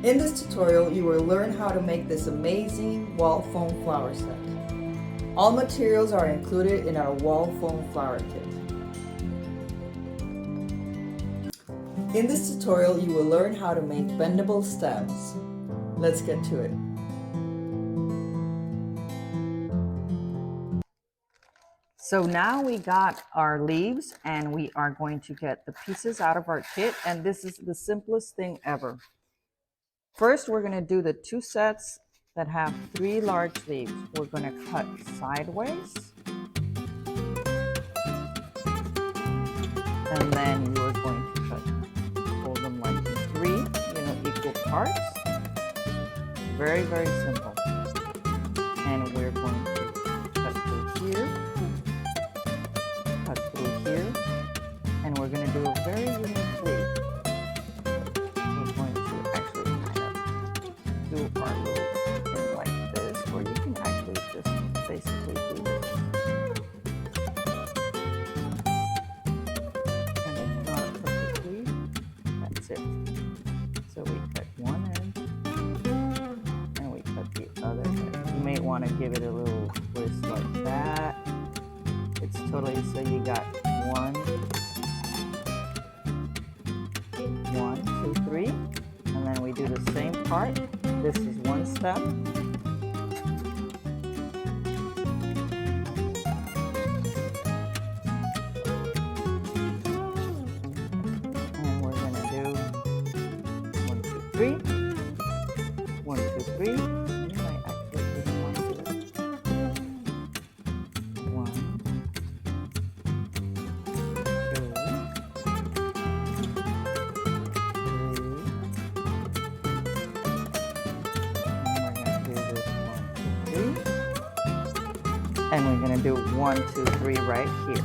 In this tutorial, you will learn how to make this amazing wall foam flower set. All materials are included in our wall foam flower kit. In this tutorial, you will learn how to make bendable stems. Let's get to it. So now we got our leaves and we are going to get the pieces out of our kit, and this is the simplest thing ever. First, we're going to do the two sets that have 3 large leaves. We're going to cut sideways, and then you're going to fold them like in 3, equal parts. Very, very simple. And we're going to cut through here, cut through here, and we're going to do a very unique leaf. We're going to actually kind of do our little thing like this, or you can actually just basically do this. And if you want to cut the leaf, that's it. So we cut one end, and we cut the other end. You may want to give it a little twist like that. It's totally, so you got 1, 2, 3, and then we do the same part. This is one step. And we're going to do 1, 2, 3, 1, 2, 3. You might actually even want to do it. 1, 2, 3. And we're going to do 1, 2, 3 right here.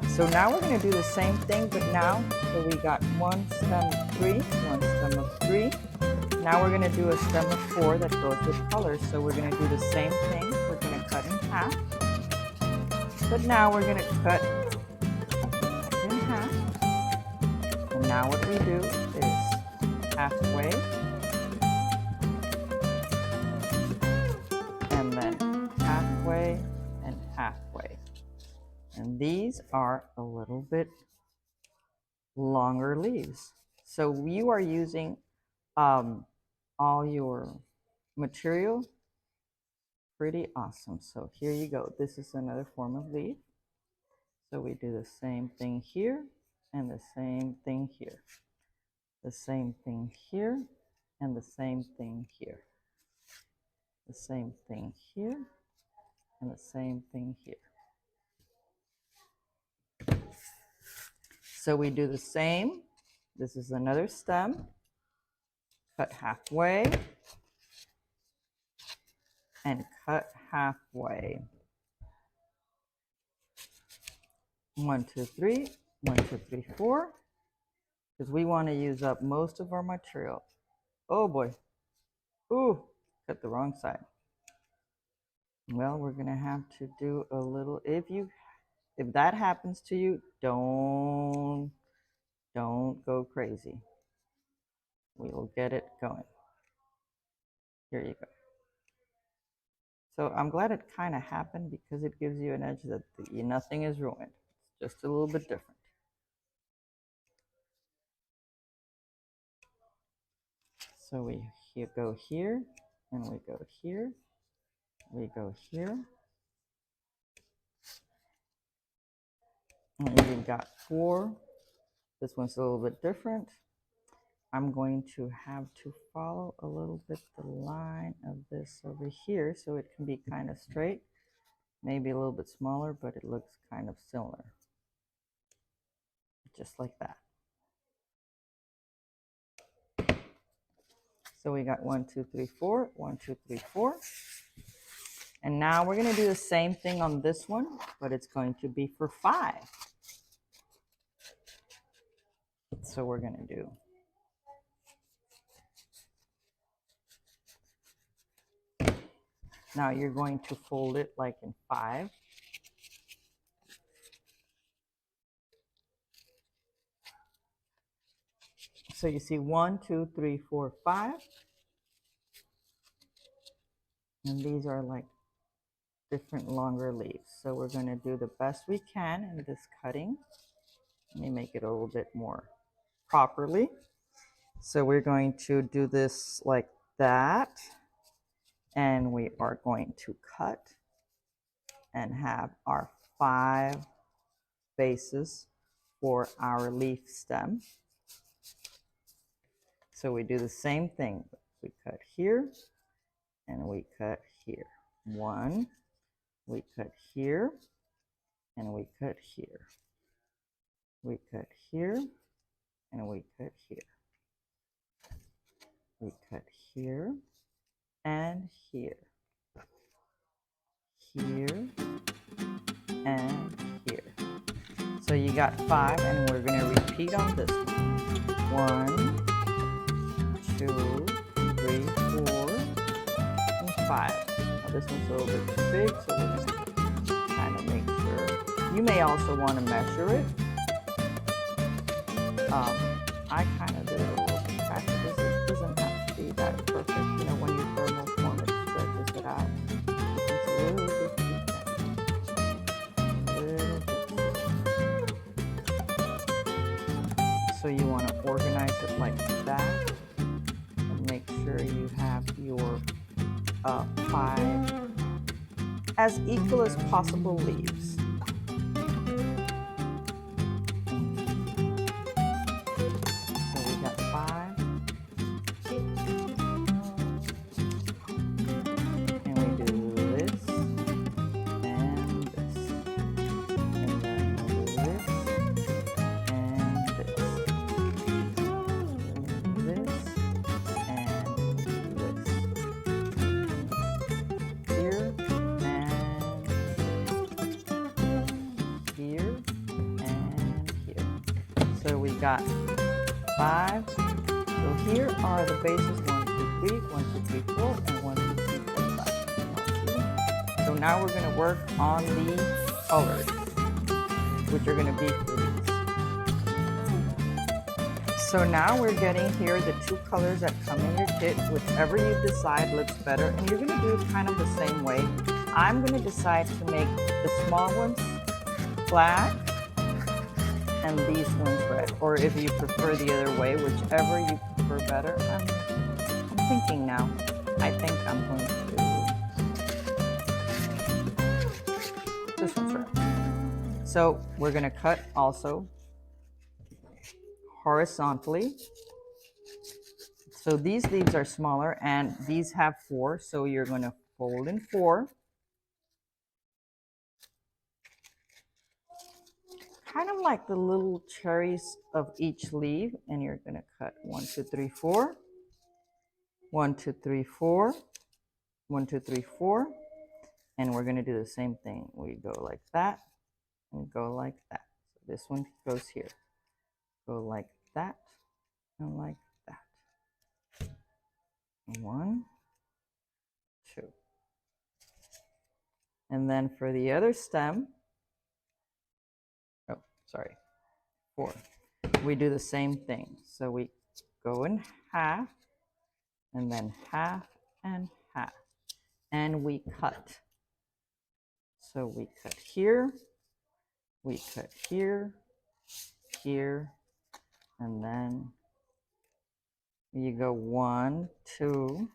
So now we're going to do the same thing, but now, so we got 1 stem of 3, 1 stem of 3. Now we're going to do a stem of 4 that goes with colors. So we're going to do the same thing. We're going to cut in half. But now we're going to cut in half. And now what we do is halfway. And then halfway and halfway. And these are a little bit longer leaves. So you are using all your material. Pretty awesome. So here you go. This is another form of leaf. So we do the same thing here and the same thing here. The same thing here and the same thing here. The same thing here and the same thing here. So we do the same. This is another stem. Cut halfway and cut halfway. 1, 2, 3, 1, 2, 3, 4. Because we want to use up most of our material. Oh boy. Ooh, cut the wrong side. Well, we're gonna have to do a little, if that happens to you, don't go crazy. We will get it going. Here you go. So I'm glad it kind of happened because it gives you an edge that nothing is ruined. It's just a little bit different. So we go here, and we go here, we go here. And we've got 4. This one's a little bit different. I'm going to have to follow a little bit the line of this over here so it can be kind of straight. Maybe a little bit smaller, but it looks kind of similar. Just like that. So we got 1, 2, 3, 4, 1, 2, 3, 4. And now we're going to do the same thing on this one, but it's going to be for 5. So we're going to do now you're going to fold it like in 5. So you see 1, 2, 3, 4, 5. And these are like different longer leaves. So we're going to do the best we can in this cutting. Let me make it a little bit more properly. So we're going to do this like that. And we are going to cut and have our 5 bases for our leaf stem. So we do the same thing. We cut here and we cut here. 1, we cut here and we cut here. We cut here and we cut here. We cut here and here. Here and here. So you got 5, and we're going to repeat on this one. 1, 2, 3, 4, and 5. Now this one's a little bit too big, so we're going to kind of make sure. You may also want to measure it. I kind of do it a little bit faster because it doesn't have to be that perfect. You know, when you thermoform it, stretches it out. It's a little bit too thin. A little bit too thin. So you want to organize it like that and make sure you have your 5 as equal as possible leaves. So we got 5. So here are the bases 1, 2, 3, 1, 2, 3, 4, and 1, 2, 3, 4, 5. So now we're going to work on the colors, which are going to be for these. So now we're getting here the 2 colors that come in your kit, whichever you decide looks better, and you're going to do it kind of the same way. I'm going to decide to make the small ones black and these ones red, or if you prefer the other way, whichever you prefer better. I'm thinking now. I think I'm going to this one's red. So we're going to cut also horizontally. So these leaves are smaller and these have 4, so you're going to fold in 4. Kind of like the little cherries of each leaf, and you're going to cut 1, 2, 3, 4, 1, 2, 3, 4, 1, 2, 3, 4, and we're going to do the same thing. We go like that and go like that. So this one goes here. Go like that and like that. 1, 2. And then for the other stem, 4. We do the same thing. So we go in half, and then half and half, and we cut. So we cut here, we cut here, here, and then you go 1, 2.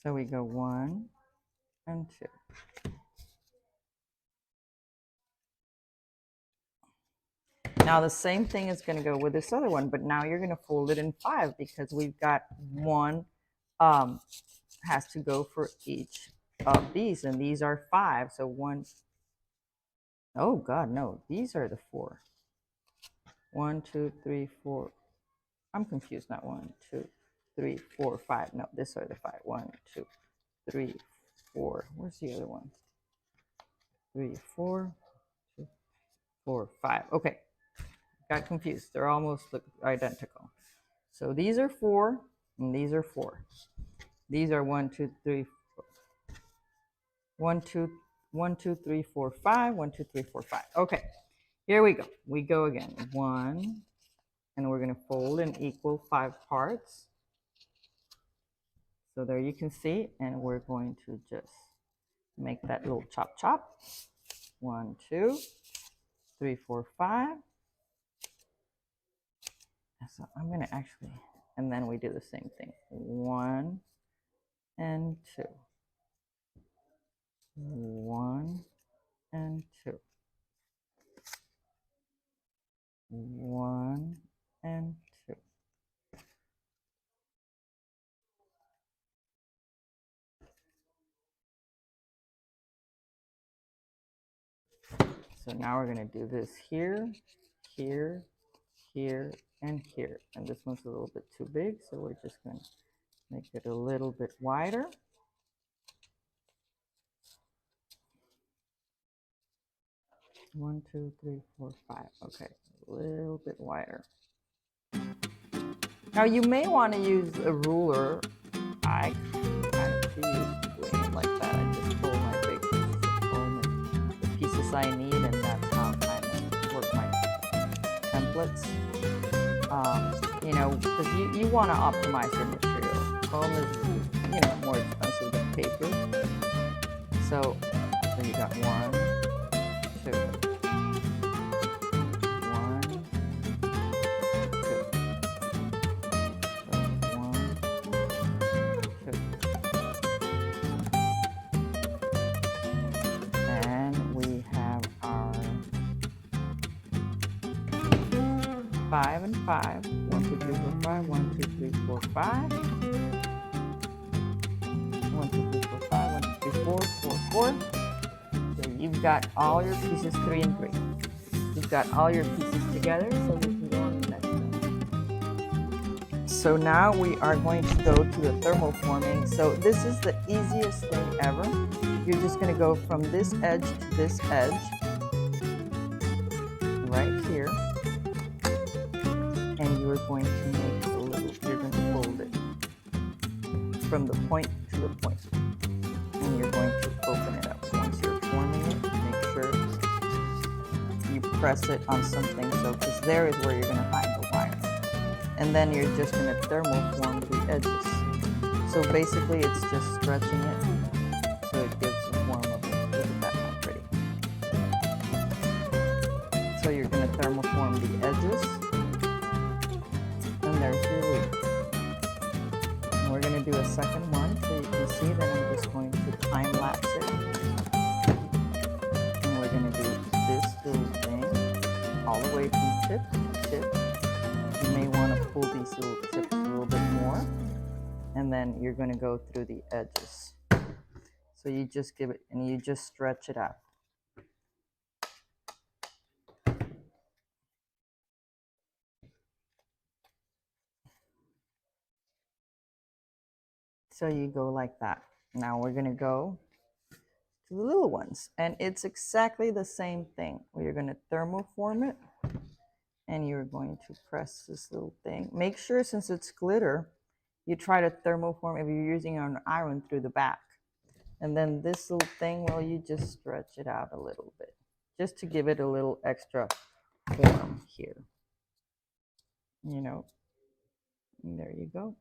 So we go 1 and 2. Now the same thing is going to go with this other one, but now you're going to fold it in 5 because we've got 1 has to go for each of these, and these are 5. So 1. Oh God, no! These are the 4. 1, 2, 3, 4. I'm confused. Not 1, 2, 3, 4, 5. No, these are the 5. 1, 2, 3, 4. Where's the other one? 3, 4, 2, 4, 5. Okay, got confused. They're almost identical. So these are 4, and these are 4. These are 1, 2, 3, 4. 1, 2, 1, 2, 3, 4, 5. 1, 2, 3, 4, 5. Okay, here we go. We go again. 1, and we're going to fold in equal 5 parts. So there you can see, and we're going to just make that little chop chop. 1, 2, 3, 4, 5. So I'm going to actually, and then we do the same thing. 1 and 2. 1 and 2. 1 and 2. So now we're going to do this here, here, here, and here. And this one's a little bit too big, so we're just going to make it a little bit wider. One, two, three, four, five. Okay, a little bit wider. Now you may want to use a ruler. I kind of use doing it like that. I just pull my big pieces of foam and the pieces I need, and that's how I kind of work my templates. You know, because you want to optimize your material. Foam is, you know, more expensive than paper. So you got 1, 2, 1, 2. So 1, 2. And we have our 5 and 5. 1, 2, 3, 4, 5. 1, 2, 3, 4, 5. 1, 2, 3, 4, 5. 1, 2, 3, 4, 4, 4. So you've got all your pieces 3 and 3. You've got all your pieces together, so we can go on the next one. So now we are going to go to the thermoforming. So this is the easiest thing ever. You're just going to go from this edge to this edge, right here, and you're going to make a little, you're going to fold it from the point to the point, and you're going to open it up. Once you're forming it, make sure you press it on something, so because there is where you're going to hide the wire, and then you're just going to thermoform the edges. So basically it's just stretching it so it gives the form of it. Look at that, how pretty. So you're going to thermoform the edges, and there's your leaf. And we're going to do a second one, so you can see that I'm just going to time lapse it. And we're going to do this little thing all the way from tip to tip. You may want to pull these little tips a little bit more, and then you're going to go through the edges. So you just give it, and you just stretch it out. So you go like that. Now we're going to go to the little ones, and it's exactly the same thing. You're going to thermoform it, and you're going to press this little thing. Make sure, since it's glitter, you try to thermoform if you're using an iron through the back. And then this little thing, well, you just stretch it out a little bit, just to give it a little extra form here. You know, and there you go.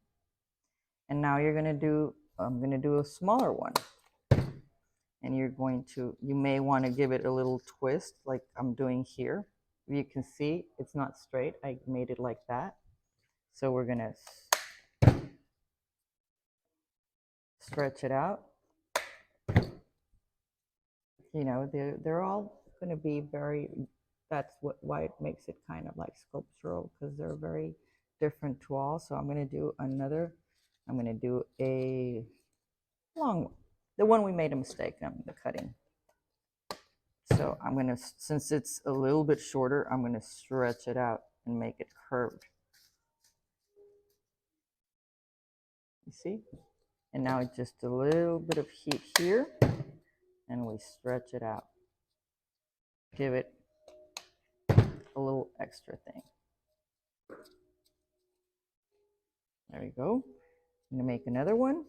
And now you're going to do, I'm going to do a smaller one. And you're going to, you may want to give it a little twist like I'm doing here. You can see it's not straight. I made it like that. So we're going to stretch it out. You know, they're all going to be very, that's why it makes it kind of like sculptural, because they're very different to all. So I'm going to do another, I'm going to do a long one. The one we made a mistake on the cutting. So I'm going to, since it's a little bit shorter, I'm going to stretch it out and make it curved. You see? And now it's just a little bit of heat here, and we stretch it out. Give it a little extra thing. There we go. I'm going to make another one.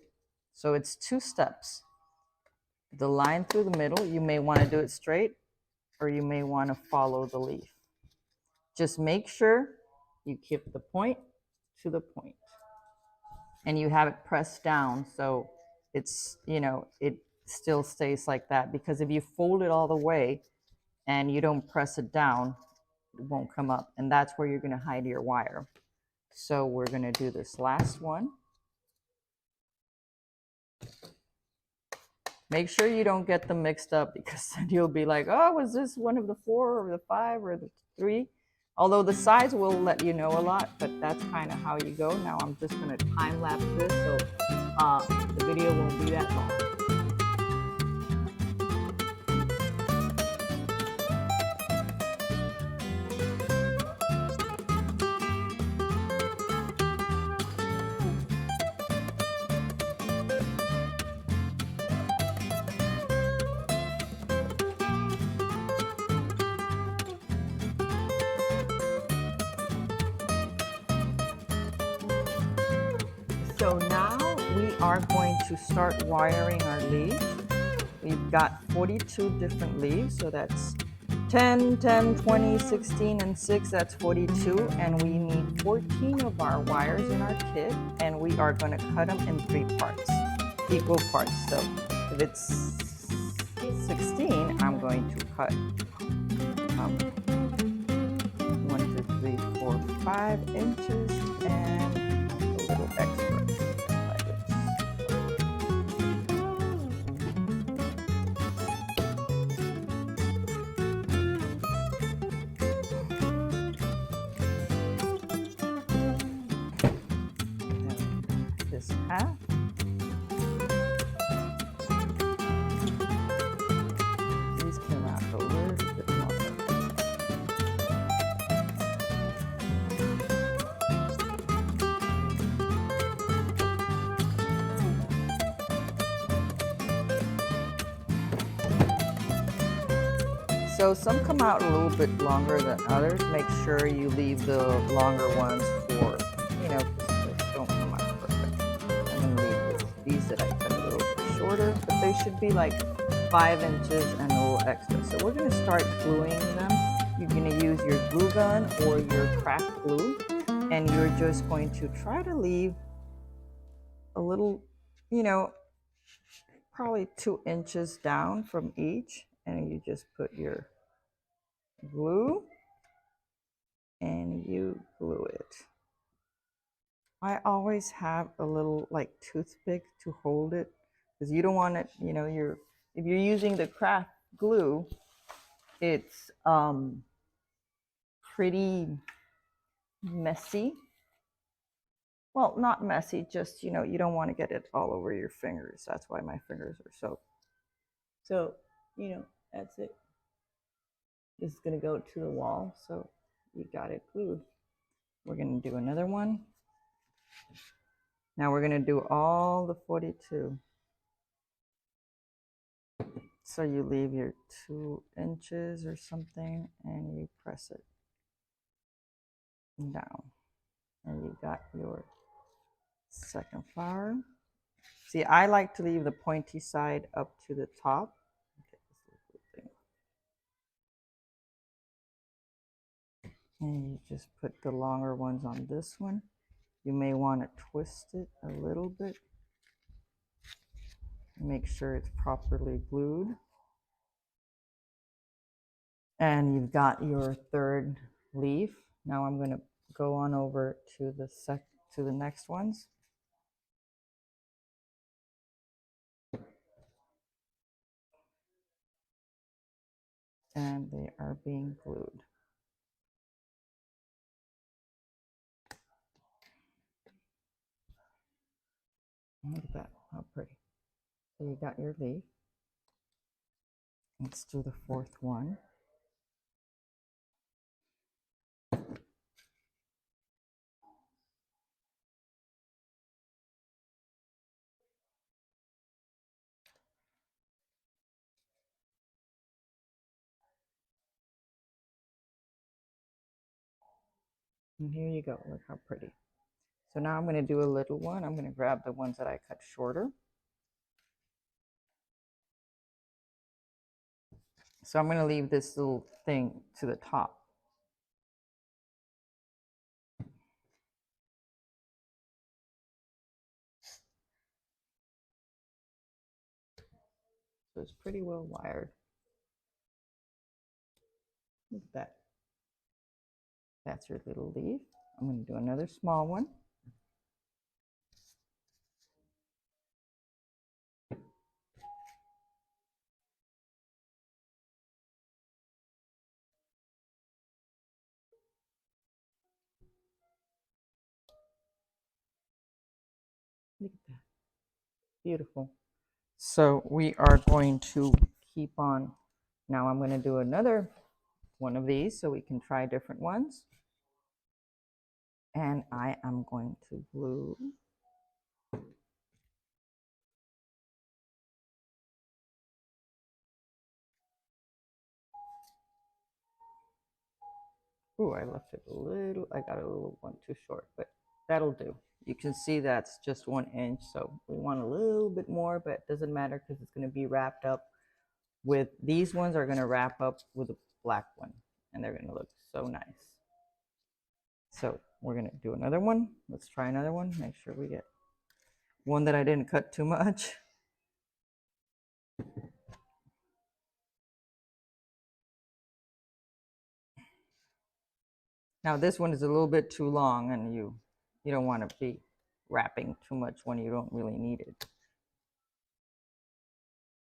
So it's 2 steps. the line through the middle, you may want to do it straight or you may want to follow the leaf. Just make sure you keep the point to the point and you have it pressed down so it's, it still stays like that, because if you fold it all the way and you don't press it down, it won't come up, and that's where you're going to hide your wire. So we're going to do this last one. Make sure you don't get them mixed up, because then you'll be like, oh, was this one of the 4 or the 5 or the 3? Although the size will let you know a lot, but that's kind of how you go. Now I'm just going to time lapse this so the video won't be that long. So now we are going to start wiring our leaves. We've got 42 different leaves, so that's 10, 10, 20, 16, and 6, that's 42. And we need 14 of our wires in our kit, and we are going to cut them in 3 parts, equal parts. So if it's 16, I'm going to cut 1, 2, 3, 4, 5 inches and a little extra. This half. These come out a little bit longer. So some come out a little bit longer than others. Make sure you leave the longer ones for, just don't come out perfect. I'm going to leave these that I cut a little bit shorter, but they should be like 5 inches and a little extra. So we're going to start gluing them. You're going to use your glue gun or your craft glue, and you're just going to try to leave a little, probably 2 inches down from each, and you just put your glue and you glue it. I always have a little like toothpick to hold it, because you don't want it, if you're using the craft glue, it's pretty messy. Well, not messy, just, you don't want to get it all over your fingers. That's why my fingers are soaked. So, that's it. This is going to go to the wall, so you got it glued. We're going to do another one. Now we're going to do all the 42. So you leave your 2 inches or something and you press it down. And you got your second flower. See, I like to leave the pointy side up to the top. And you just put the longer ones on this one. You may want to twist it a little bit. Make sure it's properly glued. And you've got your third leaf. Now I'm going to go on over to the next ones. And they are being glued. Look at that, how pretty. So you got your leaf. Let's do the 4th one. And here you go, look how pretty. So now I'm going to do a little one. I'm going to grab the ones that I cut shorter. So I'm going to leave this little thing to the top. So it's pretty well wired. Look at that. That's your little leaf. I'm going to do another small one. Look at that. Beautiful. So we are going to keep on. Now I'm going to do another one of these so we can try different ones. And I am going to glue. Ooh, I left it a little, I got a little one too short, but that'll do. You can see that's just 1 inch, so we want a little bit more, but it doesn't matter because it's going to be wrapped up with, these ones are going to wrap up with a black one, and they're going to look so nice. So we're going to do another one. Let's try another one, make sure we get one that I didn't cut too much. Now this one is a little bit too long, and you don't want to be wrapping too much when you don't really need it.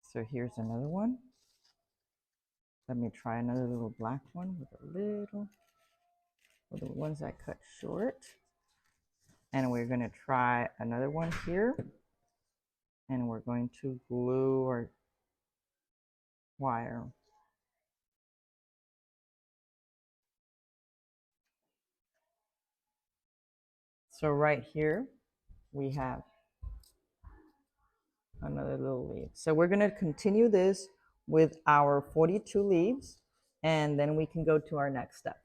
So here's another one. Let me try another little black one with the ones I cut short. And we're going to try another one here. And we're going to glue our wire. So right here, we have another little leaf. So we're going to continue this with our 42 leaves, and then we can go to our next step.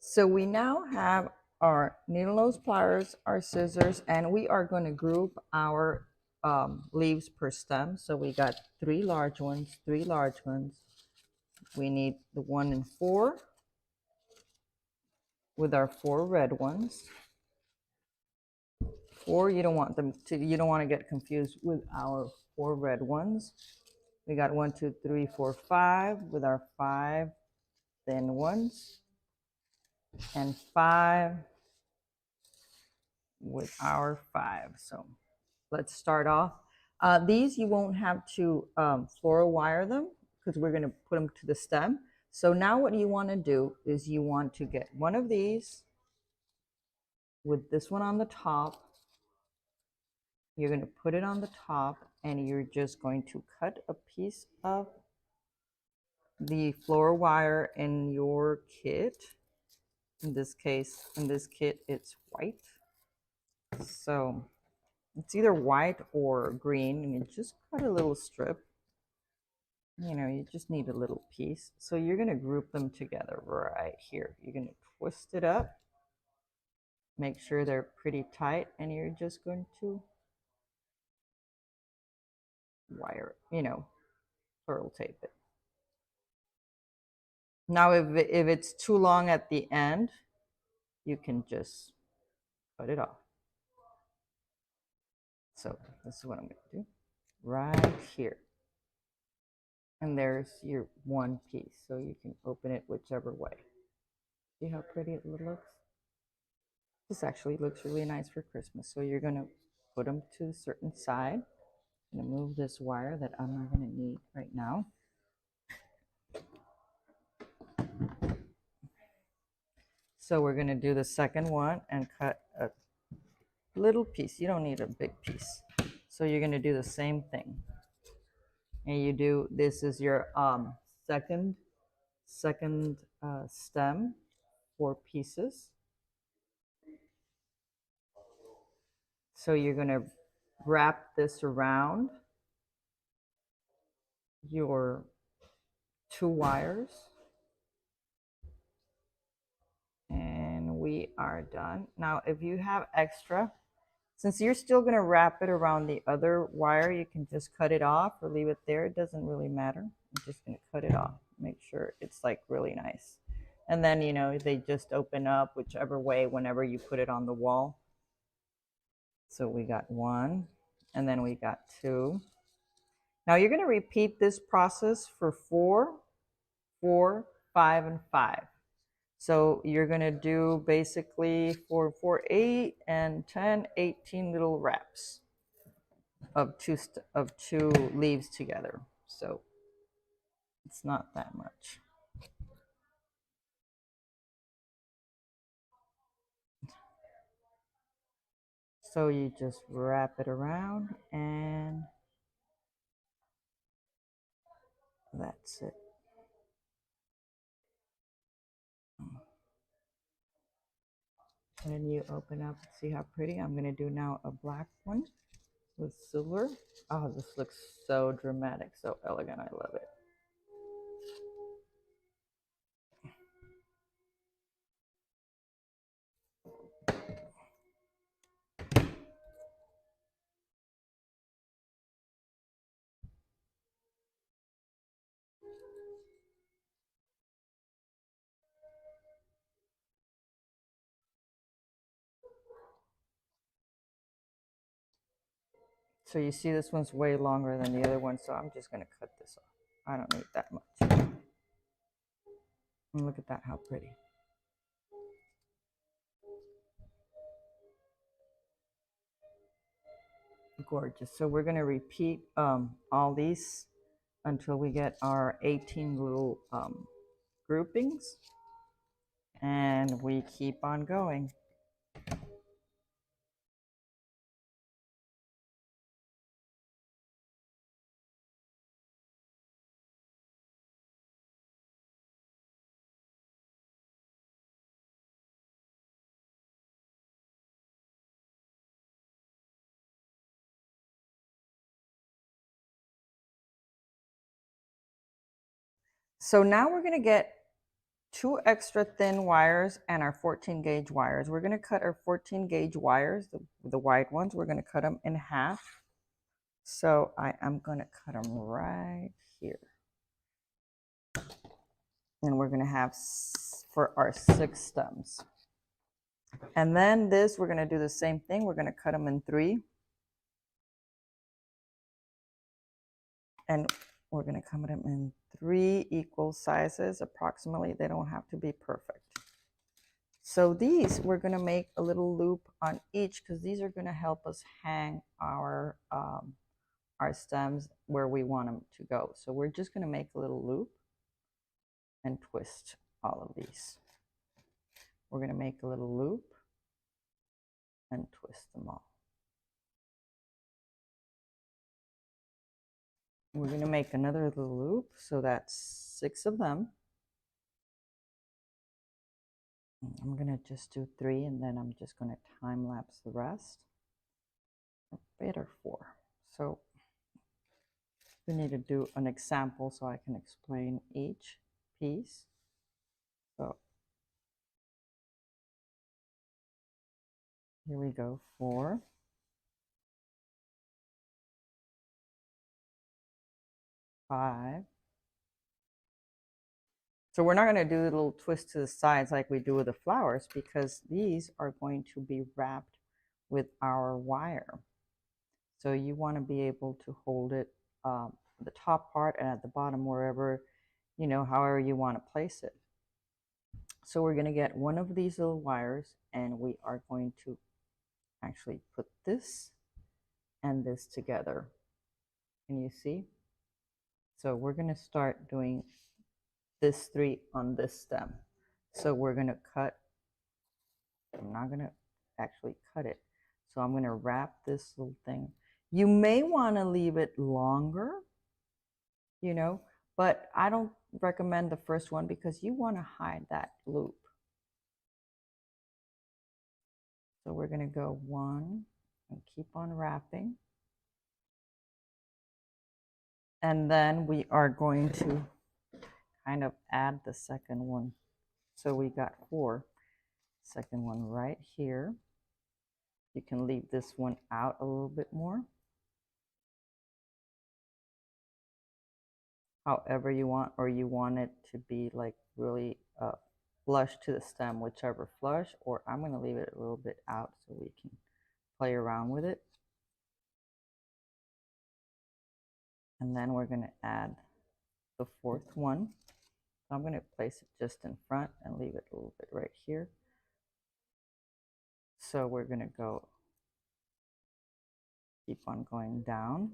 So we now have our needle nose pliers, our scissors, and we are going to group our leaves per stem. So we got 3 large ones, 3 large ones. We need the 1 and 4 with our 4 red ones. 4, you don't want to get confused with our 4 red ones. We got 1, 2, 3, 4, 5 with our 5 thin ones, and 5 with our 5. So let's start off. These you won't have to floral wire them because we're going to put them to the stem. So now what you want to do is you want to get one of these with this one on the top. You're going to put it on the top, and you're just going to cut a piece of the floral wire in your kit. In this case, in this kit, it's white. So it's either white or green, and you just cut a little strip. You know, you just need a little piece. So you're going to group them together right here. You're going to twist it up, make sure they're pretty tight, and you're just going to wire it, pearl tape it. Now, if it's too long at the end, you can just cut it off. So this is what I'm going to do right here. And there's your one piece. So you can open it whichever way. See how pretty it looks? This actually looks really nice for Christmas. So you're going to put them to a certain side. I'm going to move this wire that I'm not going to need right now. So we're going to do the second one and cut a little piece. You don't need a big piece. So you're going to do the same thing. And you do, this is your second stem, 4 pieces. So you're going to wrap this around your 2 wires. And we are done. Now, if you have extra, since you're still going to wrap it around the other wire, you can just cut it off or leave it there. It doesn't really matter. I'm just going to cut it off. Make sure it's like really nice. And then, you know, they just open up whichever way whenever you put it on the wall. So we got 1, and then we got 2. Now you're going to repeat this process for 4, 4, 5, and 5. So you're going to do basically 4, 4, 8, and 10, 18 little wraps of two leaves together. So it's not that much. So you just wrap it around and that's it. And then you open up, see how pretty. I'm going to do now a black one with silver. Oh, this looks so dramatic, so elegant. I love it. So you see this one's way longer than the other one, so I'm just going to cut this off. I don't need that much. And look at that, how pretty. Gorgeous. So we're going to repeat all these until we get our 18 little groupings, and we keep on going. So now we're going to get 2 extra thin wires and our 14 gauge wires. We're going to cut our 14 gauge wires, the wide ones, we're going to cut them in half. So I am going to cut them right here. And we're going to have for our 6 stems. And then this, we're going to do the same thing. We're going to cut them in 3. And we're going to cut them in 3 equal sizes approximately. They don't have to be perfect. So these, we're going to make a little loop on each because these are going to help us hang our stems where we want them to go. So we're just going to make a little loop and twist all of these. We're going to make a little loop and twist them all. We're going to make another little loop, so that's 6 of them. I'm going to just do 3, and then I'm just going to time lapse the rest. A bit or 4. So we need to do an example so I can explain each piece. So here we go, 4. 5. So we're not going to do a little twist to the sides like we do with the flowers because these are going to be wrapped with our wire. So you want to be able to hold it the top part and at the bottom wherever, you know, however you want to place it. So we're going to get one of these little wires and we are going to actually put this and this together. Can you see? So we're going to start doing this 3 on this stem. So we're going to cut I'm not gonna actually cut it. So I'm gonna wrap this little thing. You may want to leave it longer, you know, but I don't recommend the first one because you want to hide that loop. So we're gonna go one and keep on wrapping. And then we are going to kind of add the second one. So we got four. Second one right here. You can leave this one out a little bit more. However you want, or you want it to be like really flush to the stem, whichever flush, or I'm going to leave it a little bit out so we can play around with it. And then we're going to add the fourth one. So I'm going to place it just in front and leave it a little bit right here. So we're going to go, keep on going down.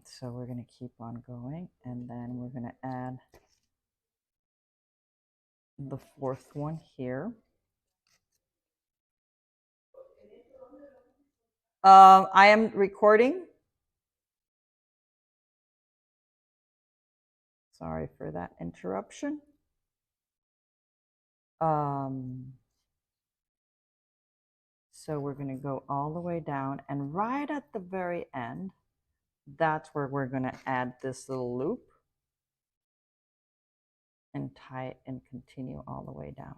So we're going to keep on going, and then we're going to add the fourth one here. I am recording. Sorry for that interruption. So we're going to go all the way down, and right at the very end, that's where we're going to add this little loop and tie it and continue all the way down.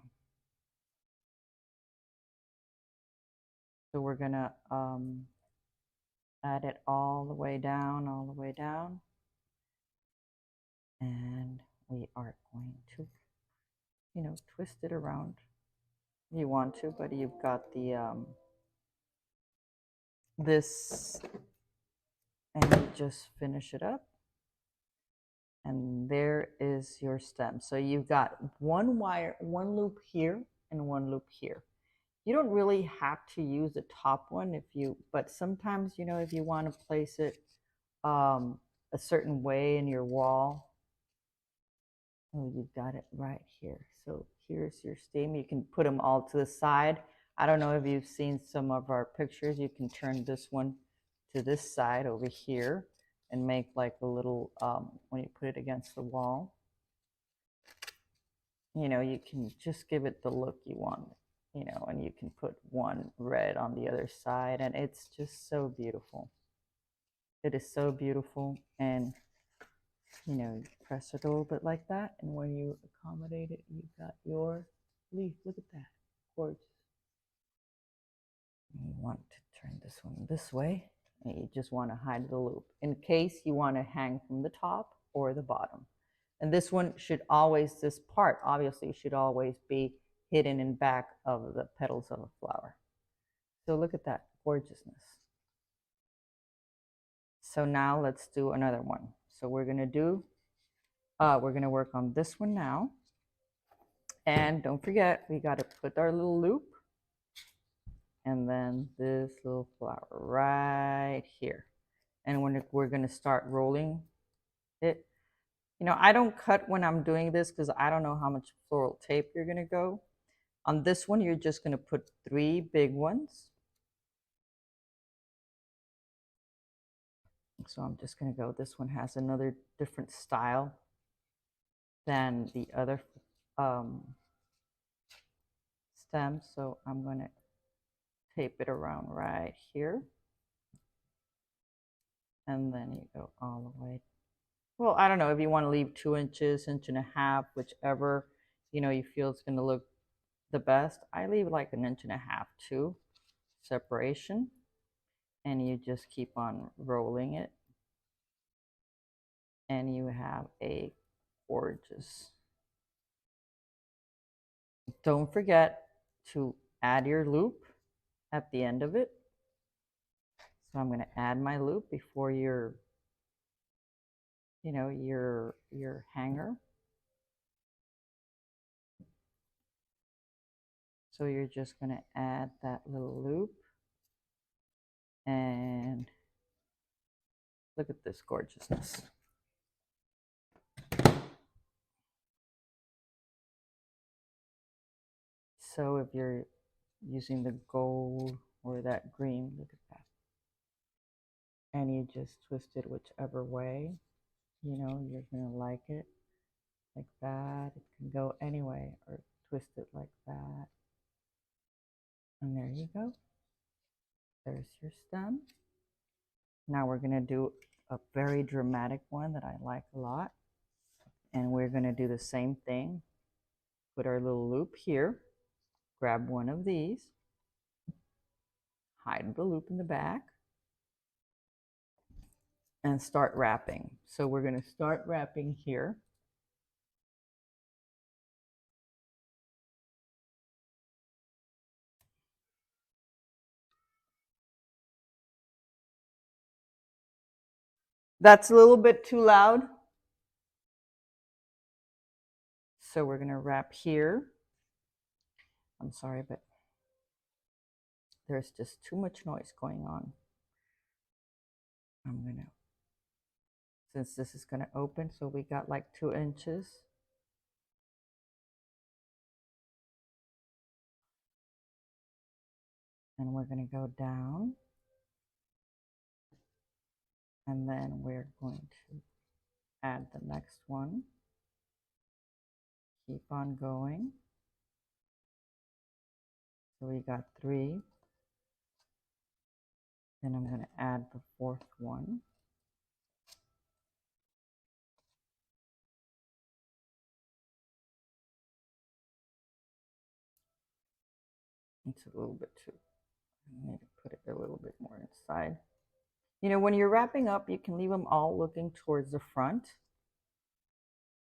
So we're going to add it all the way down, all the way down. And we are going to, you know, twist it around. You want to, but you've got the this, and you just finish it up. And there is your stem. So you've got one wire, one loop here and one loop here. You don't really have to use the top one if you, but sometimes, you know, if you want to place it a certain way in your wall. Oh, you've got it right here. So here's your stem. You can put them all to the side. I don't know if you've seen some of our pictures. You can turn this one to this side over here and make like a little, when you put it against the wall, you know, you can just give it the look you want, you know, and you can put one red on the other side, and it's just so beautiful. It is so beautiful. And, you know, you press it a little bit like that, and when you accommodate it, you've got your leaf. Look at that. Gorgeous. You want to turn this one this way, and you just want to hide the loop in case you want to hang from the top or the bottom. And this one should always, this part obviously should always be hidden in back of the petals of a flower. So look at that gorgeousness. So now let's do another one. So we're gonna do, we're gonna work on this one now. And don't forget, we gotta put our little loop and then this little flower right here. And when we're gonna start rolling it, you know, I don't cut when I'm doing this because I don't know how much floral tape you're gonna go. On this one, you're just gonna put 3 big ones. So I'm just gonna go, this one has another different style than the other stem. So I'm gonna tape it around right here. And then you go all the way. Well, I don't know if you want to leave 2 inches, inch and a half, whichever, you know, you feel it's gonna look the best. I leave like an inch and a half too, separation. And you just keep on rolling it. And you have a gorgeous. Don't forget to add your loop at the end of it. So I'm going to add my loop before your, you know, your hanger. So you're just going to add that little loop, and look at this gorgeousness. So if you're using the gold or that green, look at that. And you just twist it whichever way, you know, you're gonna like it. Like that. It can go anyway, or twist it like that. And there you go. There's your stem. Now we're gonna do a very dramatic one that I like a lot. And we're gonna do the same thing. Put our little loop here. Grab one of these. Hide the loop in the back. And start wrapping. So we're gonna start wrapping here. That's a little bit too loud. So we're gonna wrap here. I'm sorry, but there's just too much noise going on. I'm gonna, since this is gonna open, so we got like 2 inches. And we're gonna go down. And then we're going to add the next one. Keep on going. So we got 3. Then I'm gonna add the 4th one. It's a little bit too, I need to put it a little bit more inside. You know, when you're wrapping up, you can leave them all looking towards the front.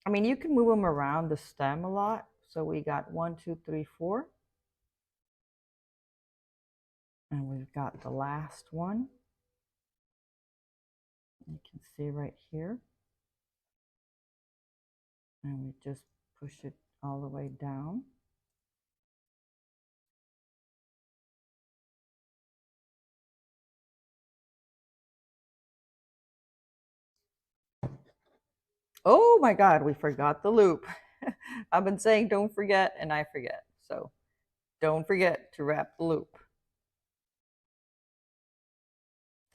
I mean, you can move them around the stem a lot. So we got 1, 2, 3, 4. And we've got the last one. You can see right here. And we just push it all the way down. Oh my God, we forgot the loop. I've been saying don't forget, and I forget. So don't forget to wrap the loop.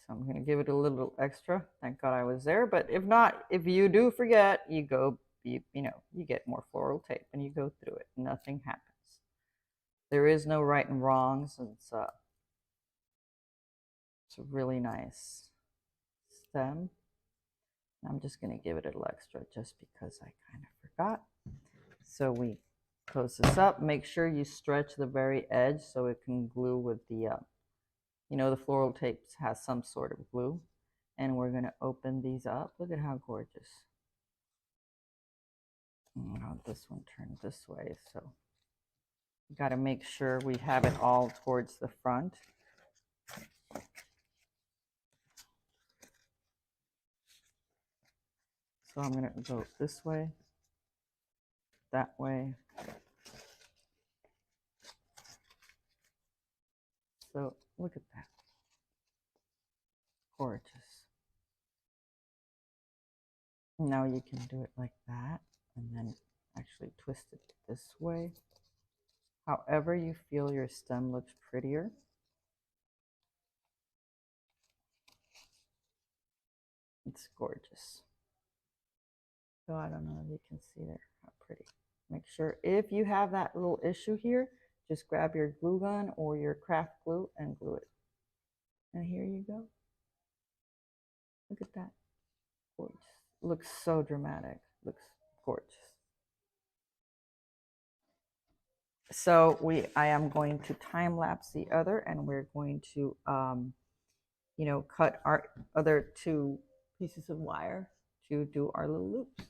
So I'm gonna give it a little extra. Thank God I was there. But if not, if you do forget, you go, you know, you get more floral tape and you go through it. Nothing happens. There is no right and wrongs. It's a really nice stem. I'm just gonna give it a little extra just because I kind of forgot. So we close this up. Make sure you stretch the very edge so it can glue with the, you know, the floral tape has some sort of glue. And we're going to open these up. Look at how gorgeous. Oh, this one turned this way. So you got to make sure we have it all towards the front. So I'm going to go this way, that way. So look at that. Gorgeous. Now you can do it like that and then actually twist it this way. However you feel your stem looks prettier. It's gorgeous. So I don't know if you can see there how pretty. Make sure if you have that little issue here, just grab your glue gun or your craft glue and glue it. And here you go. Look at that. Gorgeous. Looks so dramatic. Looks gorgeous. So I am going to time lapse the other, and we're going to, you know, cut our other 2 pieces of wire to do our little loops.